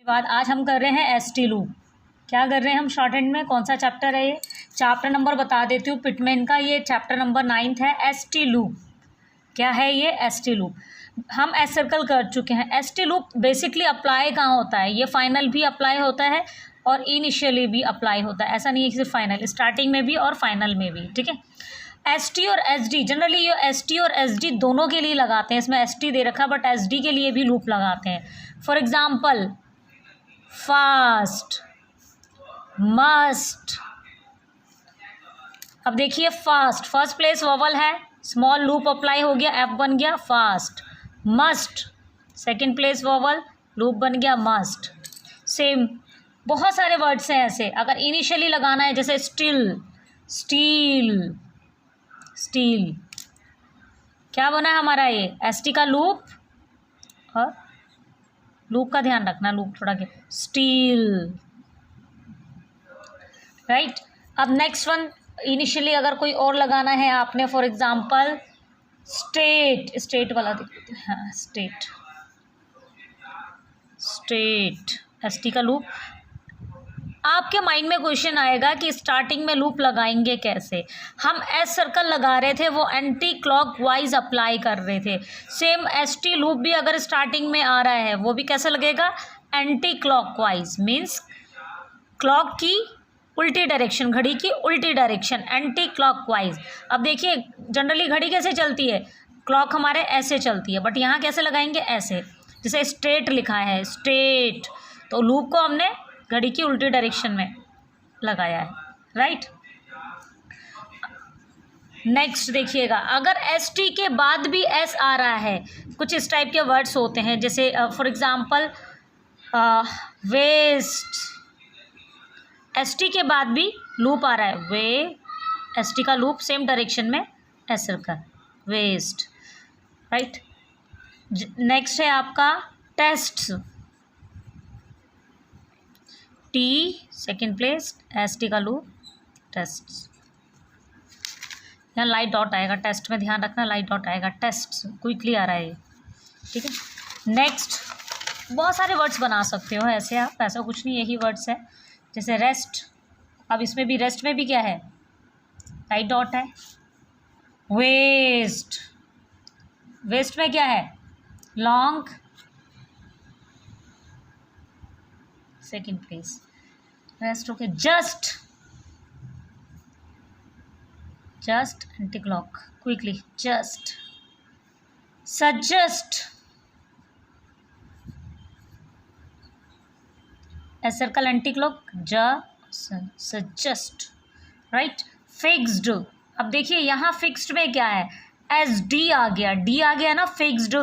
बाद आज हम कर रहे हैं एसटी लूप। क्या कर रहे हैं हम शॉर्ट हैंड में, कौन सा चैप्टर है ये? चैप्टर नंबर बता देती हूँ पिटमैन का, ये चैप्टर नंबर 9 है, एसटी लूप। क्या है ये? ST loop. हम एस सर्कल कर चुके हैं। एसटी लूप बेसिकली अप्लाई कहाँ होता है? ये फाइनल भी अप्लाई होता है और इनिशियली भी अप्लाई होता है। ऐसा नहीं है कि सिर्फ फाइनल, स्टार्टिंग में भी और फाइनल में भी, ठीक है। एसटी और एसडी, जनरली ये एसटी और एसडी दोनों के लिए लगाते हैं। इसमें एसटी दे रखा है बट एसडी के लिए भी लूप लगाते हैं। For example fast, must. अब देखिए फास्ट, फर्स्ट प्लेस वोवल है, स्मॉल लूप अप्लाई हो गया, एफ बन गया fast. Must, second place vowel, loop बन गया मस्ट। सेम बहुत सारे वर्ड्स हैं ऐसे। अगर इनिशियली लगाना है जैसे स्टिल, स्टील, स्टील, क्या बना है हमारा ये? एसटी का लूप, और लूप का ध्यान रखना, लूप थोड़ा के, स्टील, राइट। अब नेक्स्ट वन, इनिशियली अगर कोई और लगाना है आपने, फॉर एग्जांपल स्टेट, स्टेट वाला देखते हैं, हाँ स्टेट, स्टेट, एसटी का लूप। आपके माइंड में क्वेश्चन आएगा कि स्टार्टिंग में लूप लगाएंगे कैसे? हम एस सर्कल लगा रहे थे, वो एंटी क्लॉक वाइज अप्लाई कर रहे थे। सेम एसटी लूप भी अगर स्टार्टिंग में आ रहा है वो भी कैसे लगेगा? Anti clock wise, means clock की उल्टी डायरेक्शन, घड़ी की उल्टी डायरेक्शन, एंटी क्लॉक वाइज। अब देखिए जनरली घड़ी कैसे चलती है? क्लॉक हमारे ऐसे चलती है, बट यहाँ कैसे लगाएंगे? ऐसे। जैसे स्टेट लिखा है, स्टेट, तो लूप को हमने घड़ी की उल्टी डायरेक्शन में लगाया है, राइट। नेक्स्ट देखिएगा, अगर एस टी के बाद भी एस आ रहा है, कुछ इस टाइप के वर्ड्स होते हैं, जैसे for example west, S T के बाद भी लूप आ रहा है, वे, एस टी का लूप सेम डायरेक्शन में S circle, west, right. Next है आपका tests, T second place, S T का लूप, टेस्ट। यहाँ लाइट डॉट आएगा, टेस्ट में ध्यान रखना, लाइट डॉट आएगा, टेस्ट, क्विकली आ रहा है ये, ठीक है। नेक्स्ट बहुत सारे वर्ड्स बना सकते हो ऐसे आप, ऐसा कुछ नहीं, यही वर्ड्स है। जैसे रेस्ट, अब इसमें भी, रेस्ट में भी क्या है? लाइट डॉट है। वेस्ट, वेस्ट में क्या है? Long, second place, rest okay. Just, just anti clock, quickly, just. Suggest, S circle anti clock, suggest, right. Fixed, अब देखिए यहाँ फिक्स्ड में क्या है? एस डी आ गया, डी आ गया ना, fixed,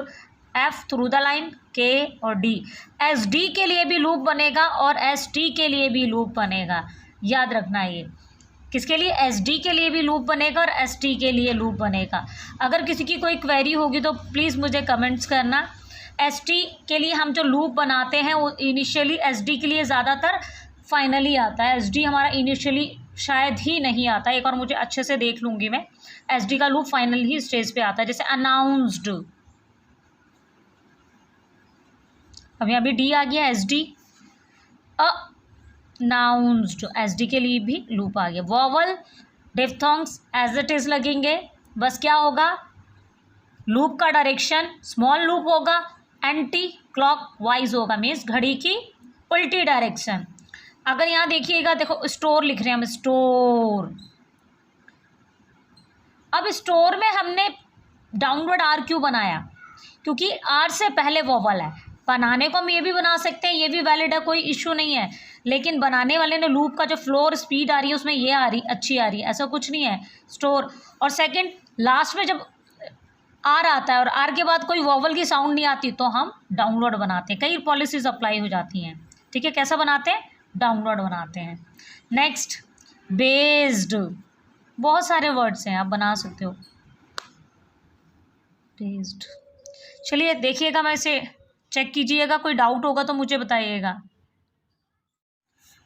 F through the line, के और डी। एस डी के लिए भी लूप बनेगा और एस टी के लिए भी लूप बनेगा, याद रखना ये। किसके लिए? एस डी के लिए भी लूप बनेगा और एस टी के लिए लूप बनेगा। अगर किसी की कोई क्वेरी होगी तो प्लीज़ मुझे कमेंट्स करना। एस टी के लिए हम जो लूप बनाते हैं वो इनिशियली, एस डी के लिए ज़्यादातर फाइनली आता है, एस डी हमारा इनिशियली शायद ही नहीं आता। एक और मुझे अच्छे से देख लूँगी मैं, एस डी का लूप फाइनल ही स्टेज पे आता है। जैसे अनाउंस्ड, अब यहाँ भी डी आ गया, S D. Announced, S D के लिए भी लूप आ गया। Vowel, diphthongs as it is लगेंगे, बस क्या होगा? लूप का डायरेक्शन स्मॉल लूप होगा, एंटी क्लॉक वाइज होगा, मीन्स घड़ी की उल्टी डायरेक्शन। अगर यहाँ देखिएगा, देखो स्टोर लिख रहे हैं हम, स्टोर। अब स्टोर में हमने डाउनवर्ड आर क्यों बनाया? क्योंकि आर से पहले वोवल है। बनाने को हम ये भी बना सकते हैं, ये भी वैलिड है, कोई इशू नहीं है, लेकिन बनाने वाले ने लूप का जो फ्लोर स्पीड आ रही है उसमें ये आ रही, अच्छी आ रही है, ऐसा कुछ नहीं है। स्टोर, और सेकंड लास्ट में जब आर आता है और आर के बाद कोई वोवल की साउंड नहीं आती तो हम डाउनवर्ड बनाते हैं। कई पॉलिसीज अप्लाई हो जाती हैं, ठीक है। कैसा बनाते हैं? डाउनवर्ड बनाते हैं। नेक्स्ट बेस्ड, बहुत सारे वर्ड्स हैं, आप बना सकते हो बेस्ड। चलिए देखिएगा, मैं इसे चेक कीजिएगा, कोई डाउट होगा तो मुझे बताइएगा।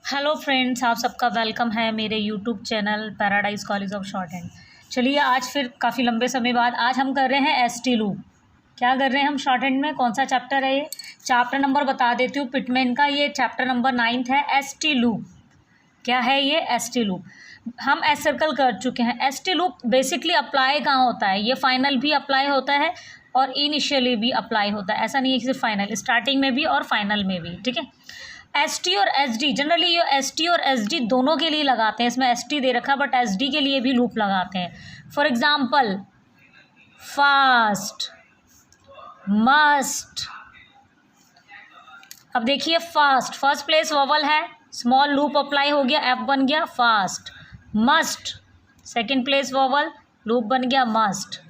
हेलो फ्रेंड्स, आप सबका वेलकम है मेरे YouTube channel paradise college of short hand. चलिए आज फिर काफ़ी लंबे समय बाद आज हम कर रहे हैं एसटी लूप। क्या कर रहे हैं हम शॉर्ट हैंड में, कौन सा चैप्टर है ये? चैप्टर नंबर बता देती हूँ पिटमैन का, ये चैप्टर नंबर 9 है, एसटी लूप। क्या है ये? ST loop. हम एस सर्कल कर चुके हैं। एसटी लूप बेसिकली अप्लाई कहाँ होता है? ये फाइनल भी अप्लाई होता है और इनिशियली भी अप्लाई होता है, ऐसा नहीं है कि सिर्फ फाइनल, स्टार्टिंग में भी और फाइनल में भी, ठीक है। एसटी और एसडी, जनरली ये एसटी और एसडी दोनों के लिए लगाते हैं, इसमें एसटी दे रखा है बट एसडी के लिए भी लूप लगाते हैं। For example fast, must. अब देखिए फास्ट, फर्स्ट प्लेस वोवल है, स्मॉल लूप अप्लाई हो गया, एफ बन गया fast. Must, second place vowel, loop बन गया मस्ट।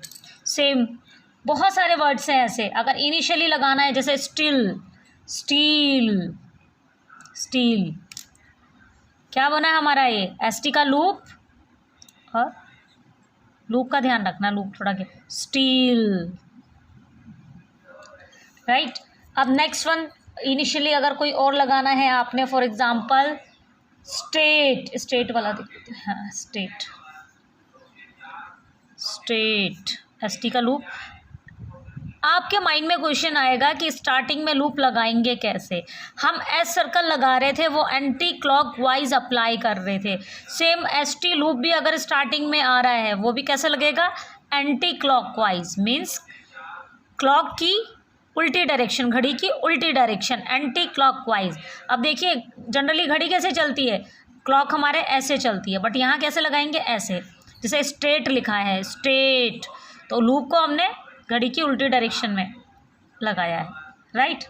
सेम बहुत सारे वर्ड्स हैं ऐसे, अगर इनिशियली लगाना है जैसे स्टिल, स्टील, स्टील। क्या बना है हमारा ये? एसटी का लूप, और लूप का ध्यान रखना, लूप थोड़ा के, स्टील, राइट। अब नेक्स्ट वन, इनिशियली अगर कोई और लगाना है आपने, फॉर एग्जांपल स्टेट, स्टेट वाला देखते हैं, हाँ स्टेट, स्टेट, एसटी का लूप। आपके माइंड में क्वेश्चन आएगा कि स्टार्टिंग में लूप लगाएंगे कैसे? हम एस सर्कल लगा रहे थे, वो एंटी क्लॉक वाइज अप्लाई कर रहे थे। सेम एसटी लूप भी अगर स्टार्टिंग में आ रहा है वो भी कैसे लगेगा? Anti clock wise, means clock की उल्टी डायरेक्शन, घड़ी की उल्टी डायरेक्शन, एंटी क्लॉक वाइज। अब देखिए जनरली घड़ी कैसे चलती है? क्लॉक हमारे ऐसे चलती है, बट यहाँ कैसे लगाएंगे? ऐसे। जैसे स्टेट लिखा है, स्टेट, तो लूप को हमने घड़ी की उल्टी डायरेक्शन में लगाया है, राइट।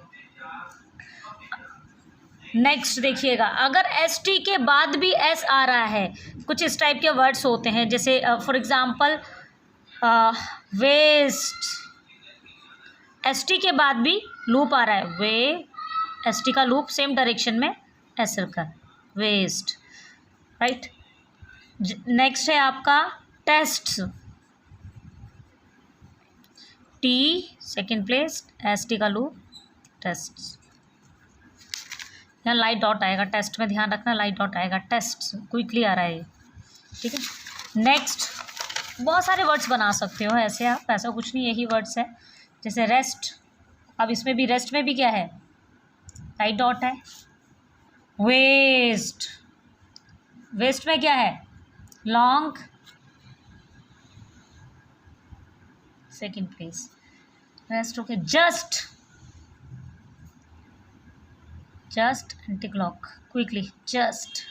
नेक्स्ट देखिएगा, अगर एस टी के बाद भी एस आ रहा है, कुछ इस टाइप के वर्ड्स होते हैं, जैसे for example west, S T के बाद भी लूप आ रहा है, वे, एस टी का लूप सेम डायरेक्शन में S circle, west, right. Next है आपका tests, T second place, S T का लूप, टेस्ट। यहाँ लाइट डॉट आएगा, टेस्ट में ध्यान रखना, लाइट डॉट आएगा, टेस्ट क्विकली आ रहा है ये, ठीक है। नेक्स्ट बहुत सारे वर्ड्स बना सकते हो ऐसे आप, ऐसा कुछ नहीं, यही वर्ड्स है। जैसे रेस्ट, अब इसमें भी रेस्ट में भी क्या है? लाइट डॉट है। वेस्ट, वेस्ट में क्या है? Long, second place, rest okay. Just, just anti clock, quickly, just.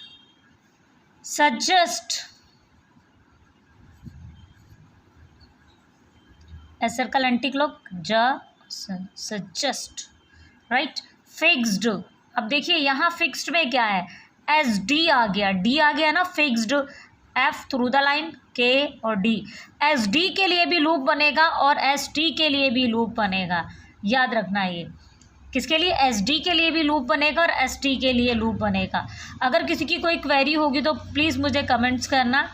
Suggest, S circle anti clock, suggest, right. Fixed, अब देखिए यहाँ फिक्स्ड में क्या है? एस डी आ गया, डी आ गया ना, fixed, F through the line, के और डी। एस डी के लिए भी लूप बनेगा और एस टी के लिए भी लूप बनेगा, याद रखना ये। किसके लिए? एस डी के लिए भी लूप बनेगा और एस टी के लिए लूप बनेगा। अगर किसी की कोई क्वेरी होगी तो प्लीज़ मुझे कमेंट्स करना।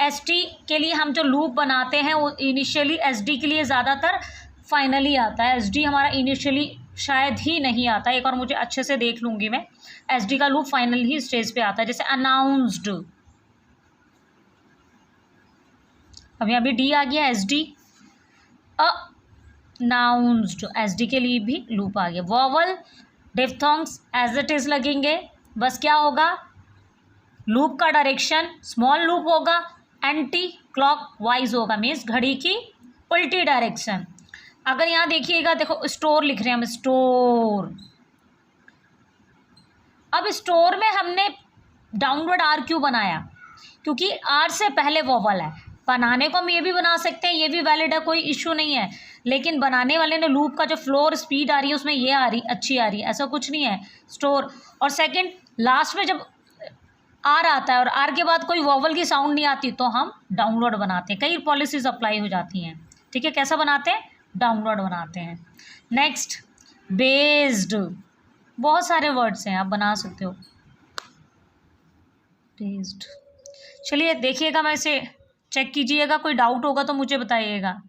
एस टी के लिए हम जो लूप बनाते हैं वो इनिशियली एस डी के लिए ज़्यादातर फाइनली आता है, एस डी हमारा इनिशियली शायद ही नहीं आता। एक और मुझे अच्छे से देख लूँगी मैं, एस डी का लूप फाइनल ही स्टेज पे आता है। जैसे अनाउंस्ड, अब यहाँ भी डी आ गया, S D. Announced, S D के लिए भी लूप आ गया। Vowel, diphthongs as it is लगेंगे, बस क्या होगा? लूप का डायरेक्शन स्मॉल लूप होगा, एंटी क्लॉक वाइज होगा, मीन्स घड़ी की उल्टी डायरेक्शन। अगर यहाँ देखिएगा, देखो स्टोर लिख रहे हैं हम, स्टोर। अब स्टोर में हमने डाउनवर्ड आर क्यों बनाया? क्योंकि आर से पहले वोवल है। बनाने को हम ये भी बना सकते हैं, ये भी वैलिड है, कोई इशू नहीं है, लेकिन बनाने वाले ने लूप का जो फ्लोर स्पीड आ रही है उसमें ये आ रही, अच्छी आ रही है, ऐसा कुछ नहीं है। स्टोर, और सेकंड लास्ट में जब आर आता है और आर के बाद कोई वोवल की साउंड नहीं आती तो हम डाउनवर्ड बनाते हैं। कई पॉलिसीज अप्लाई हो जाती हैं, ठीक है। कैसा बनाते हैं? डाउनवर्ड बनाते हैं। नेक्स्ट बेस्ड, बहुत सारे वर्ड्स हैं, आप बना सकते हो बेस्ड। चलिए देखिएगा, मैं इसे चेक कीजिएगा, कोई डाउट होगा तो मुझे बताइएगा।